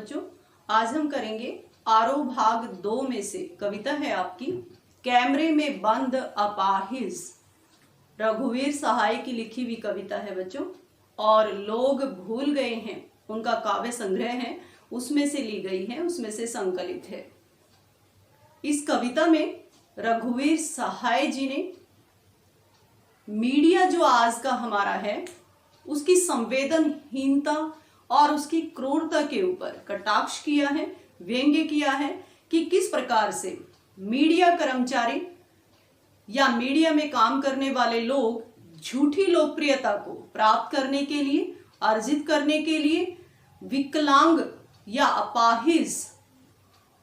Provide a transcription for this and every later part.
बच्चों, आज हम करेंगे आरोह भाग 2 में से कविता है आपकी कैमरे में बंद अपाहिज। रघुवीर सहाय की लिखी हुई कविता है बच्चों, और लोग भूल गए हैं उनका काव्य संग्रह है, उसमें से ली गई है, उसमें से संकलित है। इस कविता में रघुवीर सहाय जी ने मीडिया जो आज का हमारा है उसकी संवेदनहीनता और उसकी क्रूरता के ऊपर कटाक्ष किया है, व्यंग्य किया है कि किस प्रकार से मीडिया कर्मचारी या मीडिया में काम करने वाले लोग झूठी लोकप्रियता को प्राप्त करने के लिए, अर्जित करने के लिए विकलांग या अपाहिज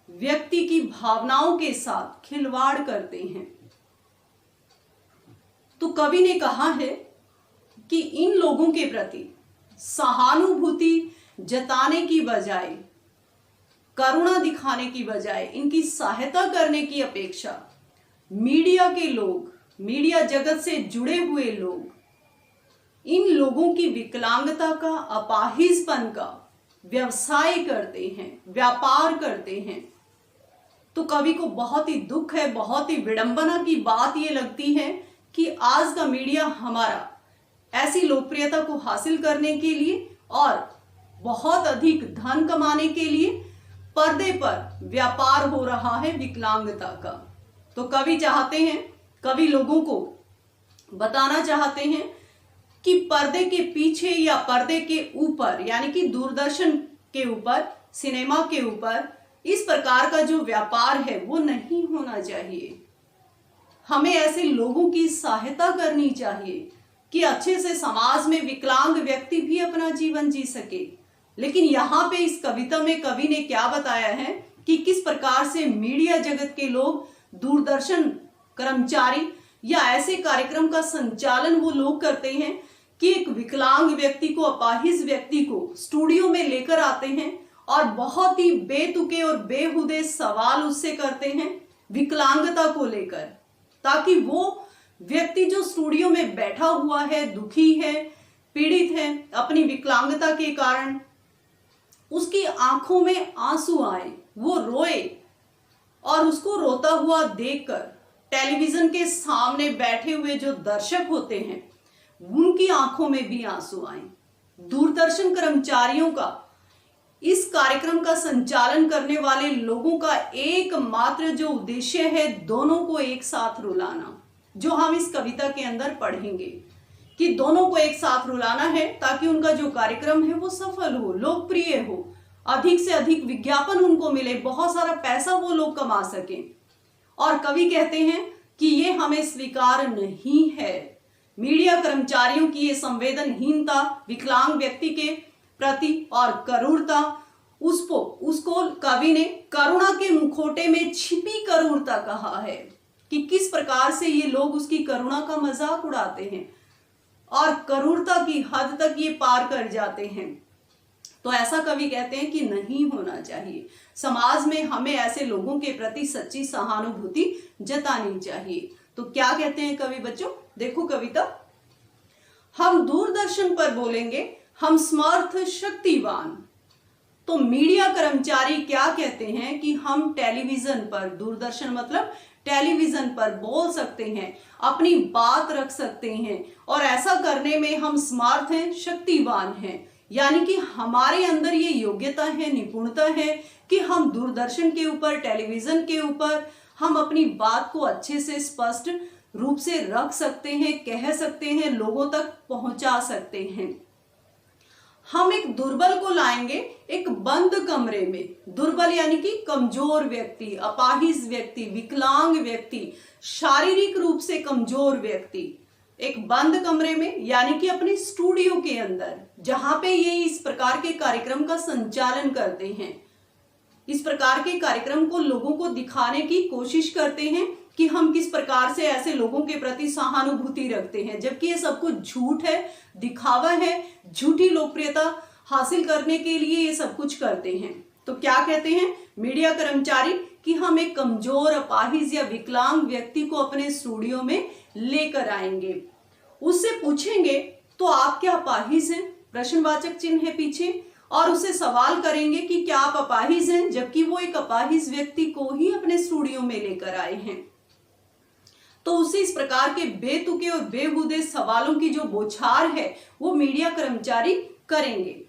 व्यक्ति की भावनाओं के साथ खिलवाड़ करते हैं। तो कवि ने कहा है कि इन लोगों के प्रति सहानुभूति जताने की बजाय, करुणा दिखाने की बजाय, इनकी सहायता करने की अपेक्षा मीडिया के लोग, मीडिया जगत से जुड़े हुए लोग इन लोगों की विकलांगता का, अपाहिजपन का व्यवसाय करते हैं, व्यापार करते हैं। तो कवि को बहुत ही दुख है, बहुत ही विडंबना की बात ये लगती है कि आज का मीडिया हमारा ऐसी लोकप्रियता को हासिल करने के लिए और बहुत अधिक धन कमाने के लिए पर्दे पर व्यापार हो रहा है विकलांगता का। तो कवि चाहते हैं, कवि लोगों को बताना चाहते हैं कि पर्दे के पीछे या पर्दे के ऊपर, यानी कि दूरदर्शन के ऊपर, सिनेमा के ऊपर इस प्रकार का जो व्यापार है वो नहीं होना चाहिए। हमें ऐसे लोगों की सहायता करनी चाहिए कि अच्छे से समाज में विकलांग व्यक्ति भी अपना जीवन जी सके। लेकिन यहाँ पे इस कविता में कवि ने क्या बताया है कि किस प्रकार से मीडिया जगत के लोग, दूरदर्शन कर्मचारी या ऐसे कार्यक्रम का संचालन वो लोग करते हैं कि एक विकलांग व्यक्ति को, अपाहिज व्यक्ति को स्टूडियो में लेकर आते हैं और बहुत ही बेतुके और बेहुदे सवाल उससे करते हैं विकलांगता को लेकर, ताकि वो व्यक्ति जो स्टूडियो में बैठा हुआ है, दुखी है, पीड़ित है अपनी विकलांगता के कारण, उसकी आंखों में आंसू आए, वो रोए, और उसको रोता हुआ देखकर टेलीविजन के सामने बैठे हुए जो दर्शक होते हैं उनकी आंखों में भी आंसू आए। दूरदर्शन कर्मचारियों का, इस कार्यक्रम का संचालन करने वाले लोगों का एकमात्र जो उद्देश्य है दोनों को एक साथ रुलाना, जो हम इस कविता के अंदर पढ़ेंगे कि दोनों को एक साथ रुलाना है ताकि उनका जो कार्यक्रम है वो सफल हो, लोकप्रिय हो, अधिक से अधिक विज्ञापन उनको मिले, बहुत सारा पैसा वो लोग कमा सकें। और कवि कहते हैं कि ये हमें स्वीकार नहीं है। मीडिया कर्मचारियों की ये संवेदनहीनता विकलांग व्यक्ति के प्रति और करूरता, उसको कवि ने करुणा के मुखौटे में छिपी करूरता कहा है कि किस प्रकार से ये लोग उसकी करुणा का मजाक उड़ाते हैं और करूरता की हद तक ये पार कर जाते हैं। तो ऐसा कवि कहते हैं कि नहीं होना चाहिए। समाज में हमें ऐसे लोगों के प्रति सच्ची सहानुभूति जतानी चाहिए। तो क्या कहते हैं कवि बच्चों, देखो कविता, हम दूरदर्शन पर बोलेंगे हम समर्थ शक्तिवान। तो मीडिया कर्मचारी क्या कहते हैं कि हम टेलीविजन पर, दूरदर्शन मतलब टेलीविजन पर बोल सकते हैं, अपनी बात रख सकते हैं, और ऐसा करने में हम समर्थ हैं, शक्तिवान हैं। यानी कि हमारे अंदर ये योग्यता है, निपुणता है कि हम दूरदर्शन के ऊपर, टेलीविजन के ऊपर हम अपनी बात को अच्छे से स्पष्ट रूप से रख सकते हैं, कह सकते हैं, लोगों तक पहुंचा सकते हैं। हम एक दुर्बल को लाएंगे एक बंद कमरे में, दुर्बल यानी कि कमजोर व्यक्ति, अपाहिज व्यक्ति, विकलांग व्यक्ति, शारीरिक रूप से कमजोर व्यक्ति, एक बंद कमरे में, यानी कि अपने स्टूडियो के अंदर, जहां पे ये इस प्रकार के कार्यक्रम का संचालन करते हैं, इस प्रकार के कार्यक्रम को लोगों को दिखाने की कोशिश करते हैं कि हम किस प्रकार से ऐसे लोगों के प्रति सहानुभूति रखते हैं, जबकि ये सब कुछ झूठ है, दिखावा है, झूठी लोकप्रियता हासिल करने के लिए ये सब कुछ करते हैं। तो क्या कहते हैं मीडिया कर्मचारी कि हम एक कमजोर, अपाहिज या विकलांग व्यक्ति को अपने स्टूडियो में लेकर आएंगे, उससे पूछेंगे तो आप क्या अपाहिज हैं, प्रश्नवाचक चिन्ह है पीछे, और उससे सवाल करेंगे कि क्या आप अपाहिज हैं, जबकि वो एक अपाहिज व्यक्ति को ही अपने स्टूडियो में लेकर आए हैं। तो उसे इस प्रकार के बेतुके और बेहुदे सवालों की जो बौछार है वो मीडिया कर्मचारी करेंगे।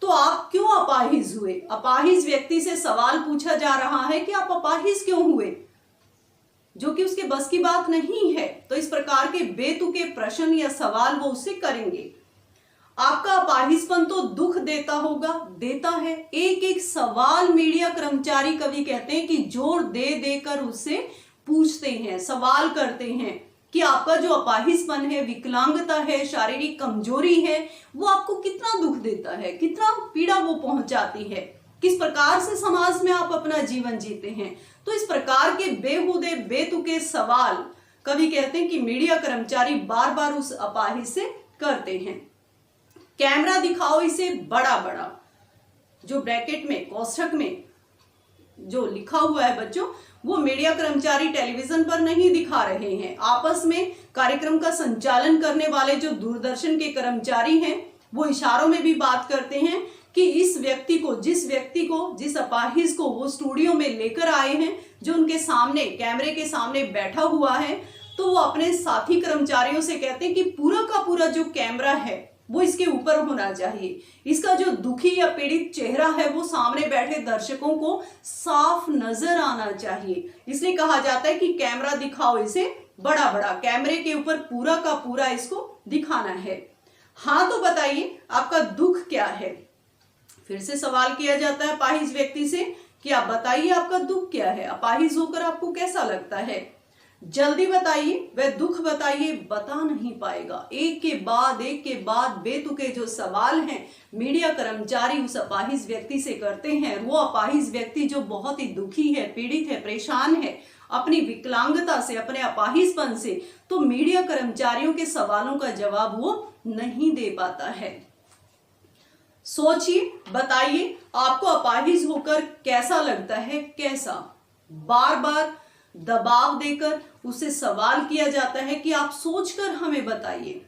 तो आप क्यों अपाहिज हुए? अपाहिज व्यक्ति से सवाल पूछा जा रहा है कि आप अपाहिज क्यों हुए, जो कि उसके बस की बात नहीं है। तो इस प्रकार के बेतुके प्रश्न या सवाल वो उससे करेंगे। आपका अपाहिजपन तो दुख देता होगा, देता है। एक एक सवाल मीडिया कर्मचारी कवि कहते हैं कि जोर दे देकर उससे पूछते हैं, सवाल करते हैं कि आपका जो अपाहिजपन है, विकलांगता है, शारीरिक कमजोरी है, वो आपको कितना दुख देता है, कितना पीड़ा वो पहुंचाती है, किस प्रकार से समाज में आप अपना जीवन जीते हैं। तो इस प्रकार के बेहुदे बेतुके सवाल कवि कहते हैं कि मीडिया कर्मचारी बार बार उस अपाहिज से करते हैं। कैमरा दिखाओ इसे बड़ा बड़ा, जो ब्रैकेट में कोष्ठक में जो लिखा हुआ है बच्चों, वो मीडिया कर्मचारी टेलीविजन पर नहीं दिखा रहे हैं। आपस में कार्यक्रम का संचालन करने वाले जो दूरदर्शन के कर्मचारी हैं वो इशारों में भी बात करते हैं कि इस व्यक्ति को, जिस अपाहिज को वो स्टूडियो में लेकर आए हैं, जो उनके सामने कैमरे के सामने बैठा हुआ है, तो वो अपने साथी कर्मचारियों से कहते हैं कि पूरा का पूरा जो कैमरा है वो इसके ऊपर होना चाहिए। इसका जो दुखी या पीड़ित चेहरा है वो सामने बैठे दर्शकों को साफ नजर आना चाहिए। इसलिए कहा जाता है कि कैमरा दिखाओ इसे बड़ा बड़ा, कैमरे के ऊपर पूरा का पूरा इसको दिखाना है। हाँ तो बताइए आपका दुख क्या है? फिर से सवाल किया जाता है अपाहिज व्यक्ति से कि आप बताइए आपका दुख क्या है, अपाहिज होकर आपको कैसा लगता है, जल्दी बताइए, वह दुख बताइए, बता नहीं पाएगा। एक के बाद बेतुके जो सवाल हैं मीडिया कर्मचारी उस अपाहिज व्यक्ति से करते हैं। वो अपाहिज व्यक्ति जो बहुत ही दुखी है, पीड़ित है, परेशान है अपनी विकलांगता से, अपने अपाहिजपन से, तो मीडिया कर्मचारियों के सवालों का जवाब वो नहीं दे पाता है। सोचिए, बताइए आपको अपाहिज होकर कैसा लगता है, कैसा? बार बार दबाव देकर उसे सवाल किया जाता है कि आप सोचकर हमें बताइए,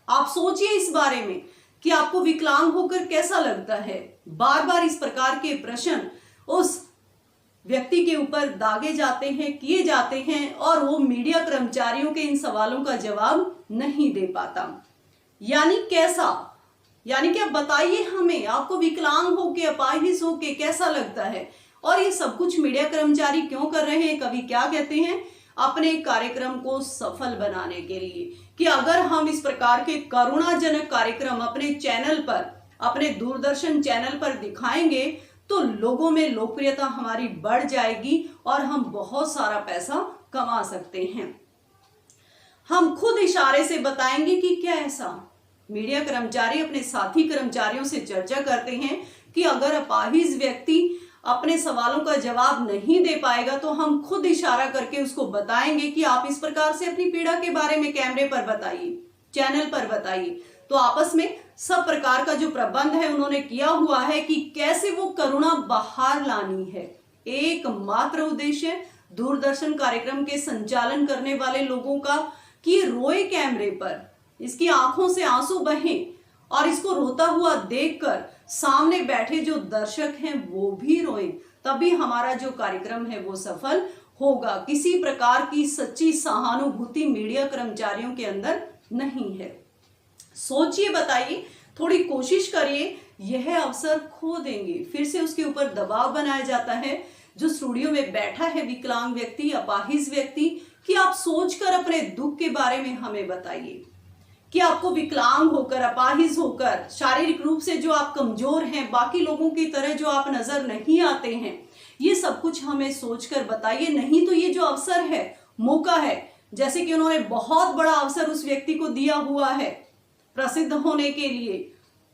आप सोचिए इस बारे में कि आपको विकलांग होकर कैसा लगता है। बार बार इस प्रकार के प्रश्न उस व्यक्ति के ऊपर दागे जाते हैं, किए जाते हैं, और वो मीडिया कर्मचारियों के इन सवालों का जवाब नहीं दे पाता। यानी कैसा, यानी कि आप बताइए हमें आपको विकलांग होके, अपाहिज होके कैसा लगता है। और ये सब कुछ मीडिया कर्मचारी क्यों कर रहे हैं? कवि क्या कहते हैं? अपने कार्यक्रम को सफल बनाने के लिए, कि अगर हम इस प्रकार के करुणाजनक कार्यक्रम अपने चैनल पर, अपने दूरदर्शन चैनल पर दिखाएंगे तो लोगों में लोकप्रियता हमारी बढ़ जाएगी और हम बहुत सारा पैसा कमा सकते हैं। हम खुद इशारे से बताएंगे कि क्या ऐसा। मीडिया कर्मचारी अपने साथी कर्मचारियों से चर्चा करते हैं कि अगर अपाहिज व्यक्ति अपने सवालों का जवाब नहीं दे पाएगा तो हम खुद इशारा करके उसको बताएंगे कि आप इस प्रकार से अपनी पीड़ा के बारे में कैमरे पर बताइए, चैनल पर बताइए। तो आपस में सब प्रकार का जो प्रबंध है उन्होंने किया हुआ है कि कैसे वो करुणा बाहर लानी है। एकमात्र उद्देश्य दूरदर्शन कार्यक्रम के संचालन करने वाले लोगों का कि रोए कैमरे पर, इसकी आंखों से आंसू बहें और इसको रोता हुआ देखकर सामने बैठे जो दर्शक हैं वो भी रोएं, तभी हमारा जो कार्यक्रम है वो सफल होगा। किसी प्रकार की सच्ची सहानुभूति मीडिया कर्मचारियों के अंदर नहीं है। सोचिए, बताइए, थोड़ी कोशिश करिए, यह अवसर खो देंगे। फिर से उसके ऊपर दबाव बनाया जाता है जो स्टूडियो में बैठा है विकलांग व्यक्ति, अपाहिज व्यक्ति, कि आप सोचकर अपने दुख के बारे में हमें बताइए कि आपको विकलांग होकर, अपाहिज होकर, शारीरिक रूप से जो आप कमजोर हैं, बाकी लोगों की तरह जो आप नजर नहीं आते हैं, ये सब कुछ हमें सोचकर बताइए। नहीं तो ये जो अवसर है, मौका है, जैसे कि उन्होंने बहुत बड़ा अवसर उस व्यक्ति को दिया हुआ है प्रसिद्ध होने के लिए,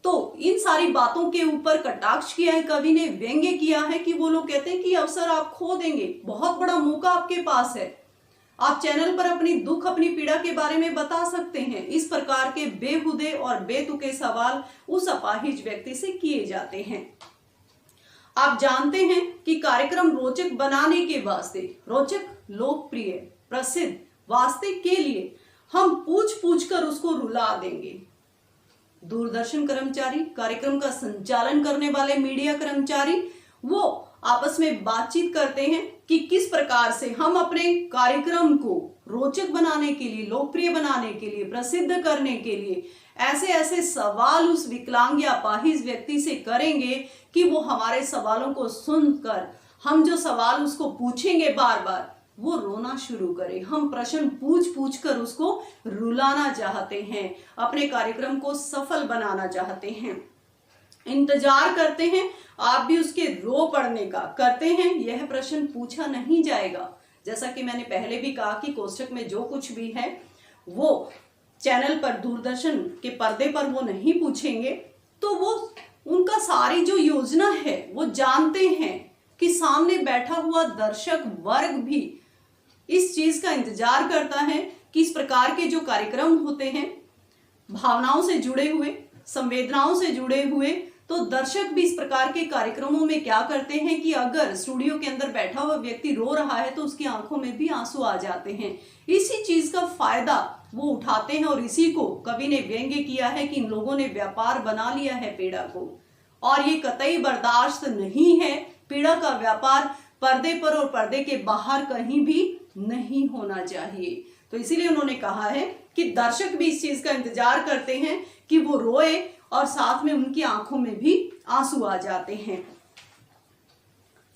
तो इन सारी बातों के ऊपर कटाक्ष किया है कवि ने, व्यंग्य किया है कि वो लोग कहते हैं कि अवसर आप खो देंगे, बहुत बड़ा मौका आपके पास है, आप चैनल पर अपनी दुख, अपनी पीड़ा के बारे में बता सकते हैं। इस प्रकार के बेहुदे और बेतुके सवाल उस अपाहिज व्यक्ति से किए जाते हैं। आप जानते हैं कि कार्यक्रम रोचक बनाने के वास्ते, रोचक, लोकप्रिय, प्रसिद्ध वास्ते के लिए हम पूछ पूछ कर उसको रुला देंगे। दूरदर्शन कर्मचारी, कार्यक्रम का संचालन करने वाले मीडिया कर्मचारी, वो आपस में बातचीत करते हैं कि किस प्रकार से हम अपने कार्यक्रम को रोचक बनाने के लिए, लोकप्रिय बनाने के लिए, प्रसिद्ध करने के लिए ऐसे ऐसे सवाल उस विकलांग या अपाहिज व्यक्ति से करेंगे कि वो हमारे सवालों को सुनकर, हम जो सवाल उसको पूछेंगे बार बार, वो रोना शुरू करे। हम प्रश्न पूछ पूछ कर उसको रुलाना चाहते हैं, अपने कार्यक्रम को सफल बनाना चाहते हैं, इंतजार करते हैं, आप भी उसके रो पड़ने का करते हैं। यह प्रश्न पूछा नहीं जाएगा। जैसा कि मैंने पहले भी कहा कि कोष्टक में जो कुछ भी है वो चैनल पर, दूरदर्शन के पर्दे पर वो नहीं पूछेंगे। तो वो उनका सारी जो योजना है वो जानते हैं कि सामने बैठा हुआ दर्शक वर्ग भी इस चीज का इंतजार करता है कि इस प्रकार के जो कार्यक्रम होते हैं भावनाओं से जुड़े हुए, संवेदनाओं से जुड़े हुए, तो दर्शक भी इस प्रकार के कार्यक्रमों में क्या करते हैं कि अगर स्टूडियो के अंदर बैठा हुआ व्यक्ति रो रहा है तो उसकी आंखों में भी आंसू आ जाते हैं। इसी चीज का फायदा वो उठाते हैं और इसी को कवि ने व्यंग्य किया है कि इन लोगों ने व्यापार बना लिया है पीड़ा को, और ये कतई बर्दाश्त नहीं है। पीड़ा का व्यापार पर्दे पर और पर्दे के बाहर कहीं भी नहीं होना चाहिए। तो इसीलिए उन्होंने कहा है कि दर्शक भी इस चीज का इंतजार करते हैं कि वो रोए और साथ में उनकी आंखों में भी आंसू आ जाते हैं।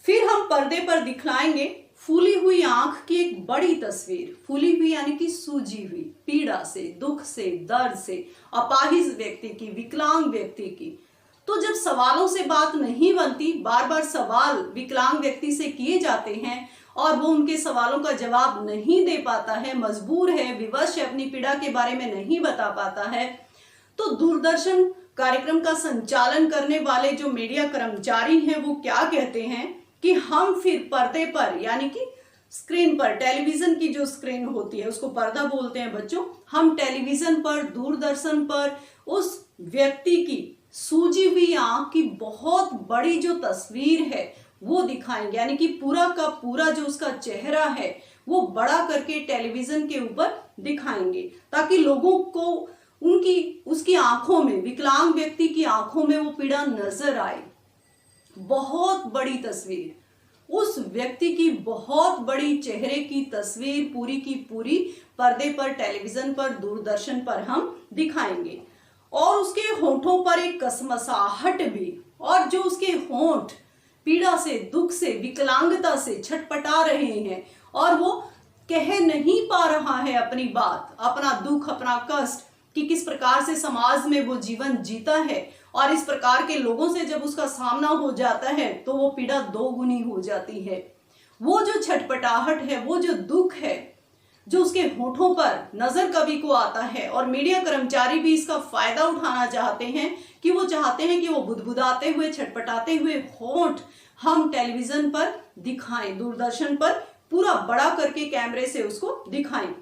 फिर हम पर्दे पर दिखलाएंगे फूली हुई आंख की एक बड़ी तस्वीर। फूली हुई यानी कि सूजी हुई, पीड़ा से, दुख से, दर्द से, अपाहिज व्यक्ति की, विकलांग व्यक्ति की। तो जब सवालों से बात नहीं बनती, बार बार सवाल विकलांग व्यक्ति से किए जाते हैं और वो उनके सवालों का जवाब नहीं दे पाता है, मजबूर है, विवश है, अपनी पीड़ा के बारे में नहीं बता पाता है, तो दूरदर्शन कार्यक्रम का संचालन करने वाले जो मीडिया कर्मचारी हैं वो क्या कहते हैं कि हम फिर पर्दे पर, यानी कि स्क्रीन पर, टेलीविजन की जो स्क्रीन होती है उसको पर्दा बोलते हैं बच्चों, हम टेलीविजन पर, दूरदर्शन पर उस व्यक्ति की सूजी हुई आंख की बहुत बड़ी जो तस्वीर है वो दिखाएंगे। यानी कि पूरा का पूरा जो उसका चेहरा है वो बड़ा करके टेलीविजन के ऊपर दिखाएंगे, ताकि लोगों को उसकी आंखों में, विकलांग व्यक्ति की आंखों में वो पीड़ा नजर आए। बहुत बड़ी तस्वीर, उस व्यक्ति की बहुत बड़ी चेहरे की तस्वीर पूरी की पूरी पर्दे पर, टेलीविजन पर, दूरदर्शन पर हम दिखाएंगे। और उसके होठों पर एक कसमसाहट भी, और जो उसके होंठ पीड़ा से, दुख से, विकलांगता से छटपटा रहे हैं और वो कह नहीं पा रहा है अपनी बात, अपना दुख, अपना कष्ट, कि किस प्रकार से समाज में वो जीवन जीता है, और इस प्रकार के लोगों से जब उसका सामना हो जाता है तो वो पीड़ा दोगुनी हो जाती है। वो जो छटपटाहट है, वो जो दुख है जो उसके होठों पर नजर कवि को आता है, और मीडिया कर्मचारी भी इसका फायदा उठाना चाहते हैं कि वो चाहते हैं कि वो बुदबुदाते हुए, छटपटाते हुए होंठ हम टेलीविजन पर दिखाएं, दूरदर्शन पर पूरा बड़ा करके कैमरे से उसको दिखाएं।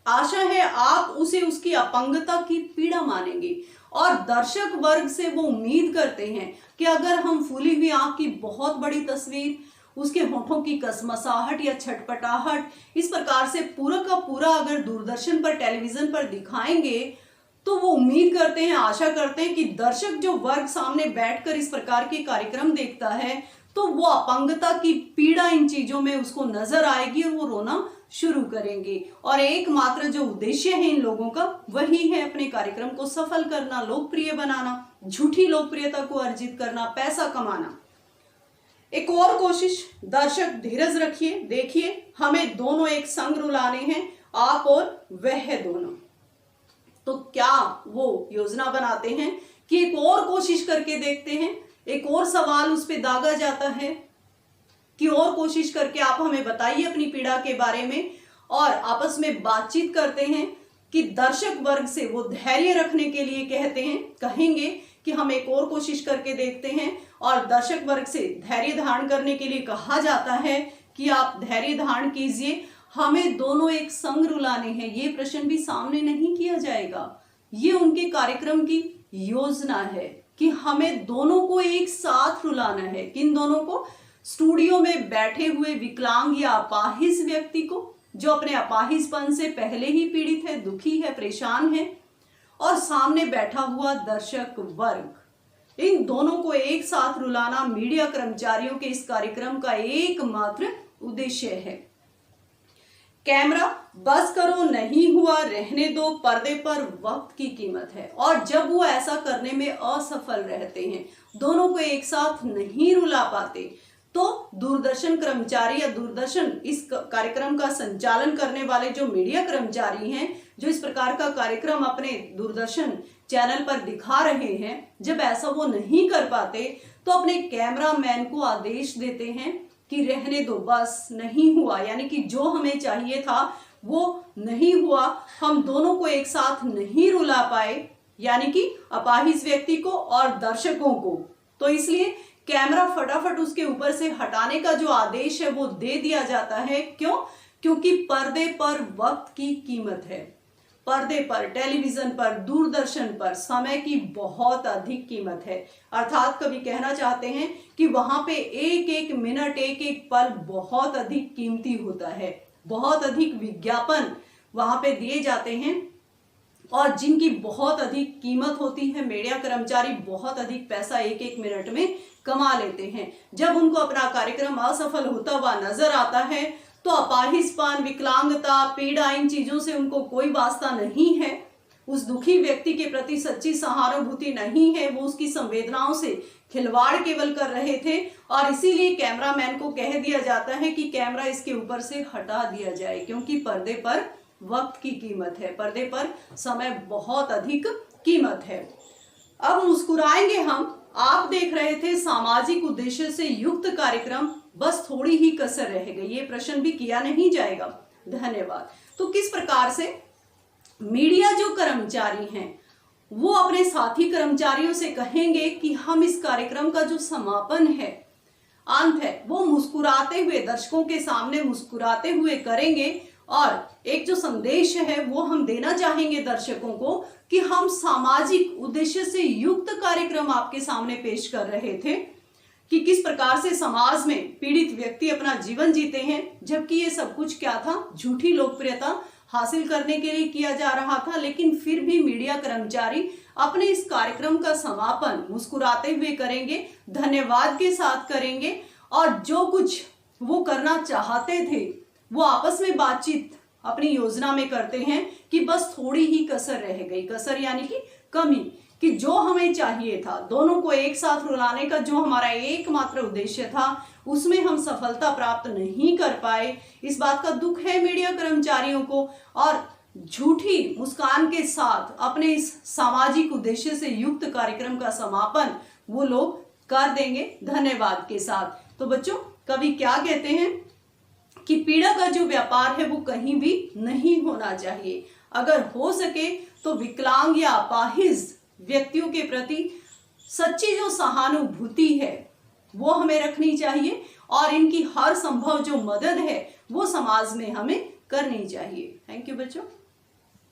आशा है आप उसे उसकी अपंगता की पीड़ा मानेंगे, और दर्शक वर्ग से वो उम्मीद करते हैं कि अगर हम फूली हुई आंख की बहुत बड़ी तस्वीर, उसके होठों की कसमसाहट या छटपटाहट, इस प्रकार से पूरा का पूरा अगर दूरदर्शन पर, टेलीविजन पर दिखाएंगे, तो वो उम्मीद करते हैं, आशा करते हैं कि दर्शक जो वर्ग सामने बैठकर इस प्रकार के कार्यक्रम देखता है, तो वो अपंगता की पीड़ा इन चीजों में उसको नजर आएगी और वो रोना शुरू करेंगे। और एकमात्र जो उद्देश्य है इन लोगों का वही है अपने कार्यक्रम को सफल करना, लोकप्रिय बनाना, झूठी लोकप्रियता को अर्जित करना, पैसा कमाना। एक और कोशिश, दर्शक धीरज रखिए, देखिए हमें दोनों एक संग रुलाने हैं, आप और वह दोनों। तो क्या वो योजना बनाते हैं कि एक और कोशिश करके देखते हैं, एक और सवाल उस पर दागा जाता है कि और कोशिश करके आप हमें बताइए अपनी पीड़ा के बारे में, और आपस में बातचीत करते हैं कि दर्शक वर्ग से वो धैर्य रखने के लिए कहते हैं, कहेंगे कि हम एक और कोशिश करके देखते हैं, और दर्शक वर्ग से धैर्य धारण करने के लिए कहा जाता है कि आप धैर्य धारण कीजिए, हमें दोनों एक संग रुलाने हैं। ये प्रश्न भी सामने नहीं किया जाएगा, ये उनके कार्यक्रम की योजना है कि हमें दोनों को एक साथ रुलाना है। किन दोनों को? स्टूडियो में बैठे हुए विकलांग या अपाहिज व्यक्ति को, जो अपने अपाहिजपन से पहले ही पीड़ित है, दुखी है, परेशान है, और सामने बैठा हुआ दर्शक वर्ग, इन दोनों को एक साथ रुलाना मीडिया कर्मचारियों के इस कार्यक्रम का एकमात्र उद्देश्य है। कैमरा बस करो, नहीं हुआ रहने दो, पर्दे पर वक्त की कीमत है। और जब वो ऐसा करने में असफल रहते हैं, दोनों को एक साथ नहीं रुला पाते, तो दूरदर्शन कर्मचारी या दूरदर्शन इस कार्यक्रम का संचालन करने वाले जो मीडिया कर्मचारी हैं, जो इस प्रकार का कार्यक्रम अपने दूरदर्शन चैनल पर दिखा रहे हैं, जब ऐसा वो नहीं कर पाते तो अपने कैमरामैन को आदेश देते हैं कि रहने दो, बस नहीं हुआ, यानी कि जो हमें चाहिए था वो नहीं हुआ, हम दोनों को एक साथ नहीं रुला पाए, यानी कि अपाहिज व्यक्ति को और दर्शकों को। तो इसलिए कैमरा फटाफट उसके ऊपर से हटाने का जो आदेश है वो दे दिया जाता है। क्यों? क्योंकि पर्दे पर वक्त की कीमत है। पर्दे पर, टेलीविजन पर, दूरदर्शन पर समय की बहुत अधिक कीमत है। अर्थात कवि कहना चाहते हैं कि वहां पे एक एक मिनट, एक एक पल बहुत अधिक कीमती होता है। बहुत अधिक विज्ञापन वहां पे दिए जाते हैं और जिनकी बहुत अधिक कीमत होती है। मीडिया कर्मचारी बहुत अधिक पैसा एक एक मिनट में कमा लेते हैं। जब उनको अपना कार्यक्रम असफल होता हुआ नजर आता है तो अपाहिजपन, विकलांगता, पीड़ा, इन चीजों से उनको कोई वास्ता नहीं है। उस दुखी व्यक्ति के प्रति सच्ची सहानुभूति नहीं है। वो उसकी संवेदनाओं से खिलवाड़ केवल कर रहे थे और इसीलिए कैमरामैन को कह दिया जाता है कि कैमरा इसके ऊपर से हटा दिया जाए, क्योंकि पर्दे पर वक्त की कीमत है, पर्दे पर समय बहुत अधिक कीमत है। अब मुस्कुराएंगे हम। आप देख रहे थे सामाजिक उद्देश्य से युक्त कार्यक्रम, बस थोड़ी ही कसर रह गई। ये प्रश्न भी किया नहीं जाएगा। धन्यवाद। तो किस प्रकार से मीडिया जो कर्मचारी हैं वो अपने साथी कर्मचारियों से कहेंगे कि हम इस कार्यक्रम का जो समापन है, अंत है, वो मुस्कुराते हुए, दर्शकों के सामने मुस्कुराते हुए करेंगे। और एक जो संदेश है वो हम देना चाहेंगे दर्शकों को कि हम सामाजिक उद्देश्य से युक्त कार्यक्रम आपके सामने पेश कर रहे थे कि किस प्रकार से समाज में पीड़ित व्यक्ति अपना जीवन जीते हैं, जबकि ये सब कुछ क्या था, झूठी लोकप्रियता हासिल करने के लिए किया जा रहा था। लेकिन फिर भी मीडिया कर्मचारी अपने इस कार्यक्रम का समापन मुस्कुराते हुए करेंगे, धन्यवाद के साथ करेंगे और जो कुछ वो करना चाहते थे वो आपस में बातचीत अपनी योजना में करते हैं कि बस थोड़ी ही कसर रह गई। कसर यानी कि कमी, कि जो हमें चाहिए था, दोनों को एक साथ रुलाने का जो हमारा एकमात्र उद्देश्य था, उसमें हम सफलता प्राप्त नहीं कर पाए। इस बात का दुख है मीडिया कर्मचारियों को और झूठी मुस्कान के साथ अपने इस सामाजिक उद्देश्य से युक्त कार्यक्रम का समापन वो लोग कर देंगे धन्यवाद के साथ। तो बच्चों, कवि क्या कहते हैं कि पीड़ा का जो व्यापार है वो कहीं भी नहीं होना चाहिए। अगर हो सके तो विकलांग या अपाहिज व्यक्तियों के प्रति सच्ची जो सहानुभूति है वो हमें रखनी चाहिए और इनकी हर संभव जो मदद है वो समाज में हमें करनी चाहिए। थैंक यू बच्चों।